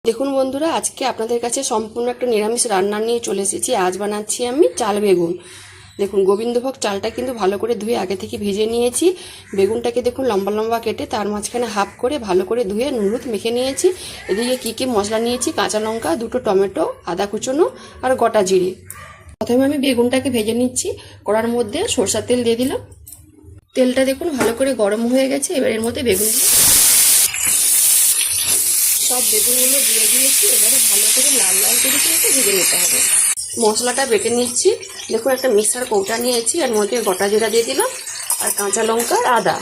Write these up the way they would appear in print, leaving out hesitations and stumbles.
দেখুন বন্ধুরা, আজকে আপনাদের কাছে সম্পূর্ণ একটা নিরামিষ রান্না নিয়ে চলে এসেছি। আজ বানাচ্ছি আমি চাল বেগুন। দেখুন, গোবিন্দভোগ চালটা কিন্তু ভালো করে ধুয়ে আগে থেকে ভেজে নিয়েছি। বেগুনটাকে দেখুন লম্বা লম্বা কেটে তার মাঝখানে হাফ করে ভালো করে ধুয়ে নুন হলুদ মেখে নিয়েছি। এদিকে কী মশলা নিয়েছি: কাঁচা লঙ্কা, 2টো টমেটো, আদা কুচনো আর গোটা জিরে। প্রথমে আমি বেগুনটাকে ভেজে নিচ্ছি। কড়ার মধ্যে সরষের তেল দিয়ে দিলাম। তেলটা দেখুন ভালো করে গরম হয়ে গেছে। এবার এর মধ্যে সব বেগুনগুলো দিয়ে দিয়েছি। এবারে ভালো করে লাল লাল করে কিন্তু ভেজে নিতে হবে। মশলাটা বেটে নিচ্ছি। দেখুন, একটা মিক্সার কৌটা নিয়েছি, এর মধ্যে গোটা জিরা দিয়ে দিলাম আর কাঁচা লঙ্কা আর আদা।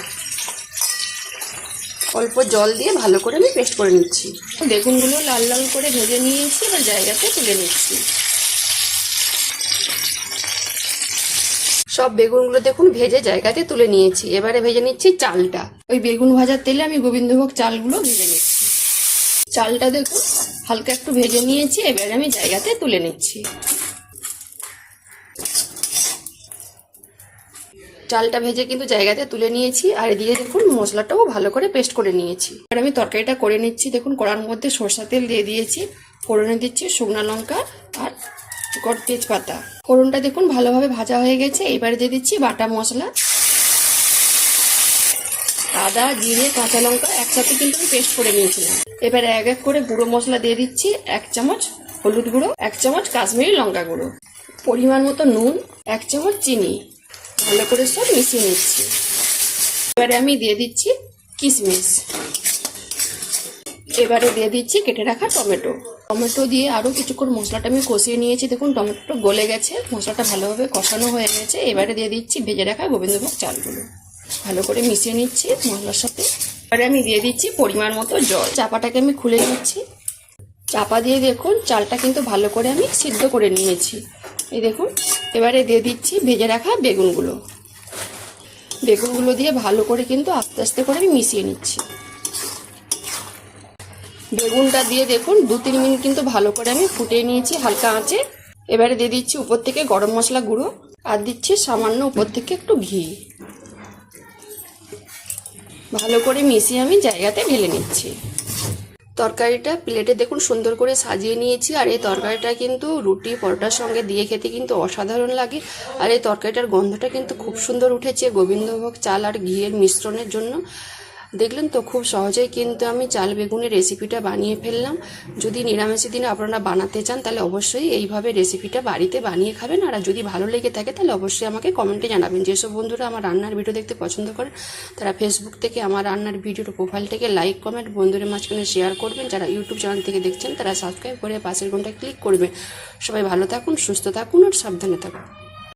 অল্প জল দিয়ে ভালো করে আমি পেস্ট করে নিচ্ছি। বেগুনগুলো লাল লাল করে ভেজে নিয়েছি, এবার জায়গাতে তুলে নিচ্ছি। সব বেগুনগুলো দেখুন ভেজে জায়গাতে তুলে নিয়েছি। এবারে ভেজে নিচ্ছি চালটা। ওই বেগুন ভাজার তেলে আমি গোবিন্দভোগ চালগুলো ভেজে নিচ্ছি। চালটা দেখুন হালকা একটু ভেজে নিয়েছি। এবার আমি জায়গাতে তুলে নিচ্ছি। চালটা ভেজে কিন্তু জায়গাতে তুলে নিয়েছি। আর এদিকে দেখুন মশলাটাও ভালো করে পেস্ট করে নিয়েছি। এবার আমি তরকারিটা করে নিচ্ছি। দেখুন, কড়ার মধ্যে সরষের তেল দিয়ে দিয়েছি। ফোড়নে দিচ্ছি শুকনো লঙ্কা আর তেজপাতা। ফোড়নটা দেখুন ভালোভাবে ভাজা হয়ে গেছে। এবারে দিয়ে দিচ্ছি বাটা মশলা, আদা জিরে কাঁচা লঙ্কা একসাথে কিন্তু আমি পেস্ট করে নিয়েছিলাম। এবারে এক এক করে গুঁড়ো মশলা দিয়ে দিচ্ছি। 1 চামচ হলুদ গুঁড়ো, 1 চামচ কাশ্মীরি লঙ্কা গুঁড়ো, পরিমাণ মতো নুন, 1 চামচ চিনি। ভালো করে সব মিশিয়ে নিচ্ছি। এবারে আমি দিয়ে দিচ্ছি কিশমিশ। এবারে দিয়ে দিচ্ছি কেটে রাখা টমেটো দিয়ে আরও কিছুক্ষণ মশলাটা আমি কষিয়ে নিয়েছি। দেখুন টমেটো গলে গেছে, মশলাটা ভালোভাবে কষানো হয়ে গেছে। এবারে দিয়ে দিচ্ছি ভেজে রাখা গোবিন্দভোগ চালগুলো। ভালো করে মিশিয়ে নিচ্ছি মশলার সাথে। এবারে আমি দিয়ে দিচ্ছি পরিমাণ মতো জল। চাপাটাকে আমি খুলে নিচ্ছি। চাপা দিয়ে দেখুন চালটা কিন্তু ভালো করে আমি সিদ্ধ করে নিয়েছি। এই দেখুন, এবারে দিয়ে দিচ্ছি ভেজে রাখা বেগুনগুলো দিয়ে ভালো করে কিন্তু আস্তে আস্তে করে আমি মিশিয়ে নিচ্ছি। বেগুনটা দিয়ে দেখুন 2-3 মিনিট কিন্তু ভালো করে আমি ফুটিয়ে নিয়েছি হালকা আঁচে। এবারে দিয়ে দিচ্ছি উপর থেকে গরম মশলা গুঁড়ো আর দিচ্ছি সামান্য উপর থেকে একটু ঘি। ভালো করে মিশিয়ে আমি জায়গাতে ঢেলে নিচ্ছি। তরকারিটা প্লেটে দেখুন সুন্দর করে সাজিয়ে নিয়েছি। আর এই তরকারিটা কিন্তু রুটি পরোটার সঙ্গে দিয়ে খেতে কিন্তু অসাধারণ লাগে। আর এই তরকারিটার গন্ধটা কিন্তু খুব সুন্দর উঠেছে গোবিন্দভোগ চাল আর ঘিয়ের মিশ্রণের জন্য। দেখলেন তো, খুব সহজেই কিন্তু আমি চাল বেগুনের রেসিপিটা বানিয়ে ফেললাম। যদি নিরামিষের দিনে আপনারা বানাতে চান তাহলে অবশ্যই এইভাবে রেসিপিটা বাড়িতে বানিয়ে খাবেন। আর যদি ভালো লেগে থাকে তাহলে অবশ্যই আমাকে কমেন্টে জানাবেন। যেসব বন্ধুরা আমার রান্নার ভিডিও দেখতে পছন্দ করেন তারা ফেসবুক থেকে আমার রান্নার ভিডিওর প্রোফাইলটাকে লাইক কমেন্ট বন্ধুদের মাঝখানে শেয়ার করবেন। যারা ইউটিউব চ্যানেল থেকে দেখছেন তারা সাবস্ক্রাইব করে পাশের ঘন্টায় ক্লিক করবেন। সবাই ভালো থাকুন, সুস্থ থাকুন আর সাবধানে থাকুন।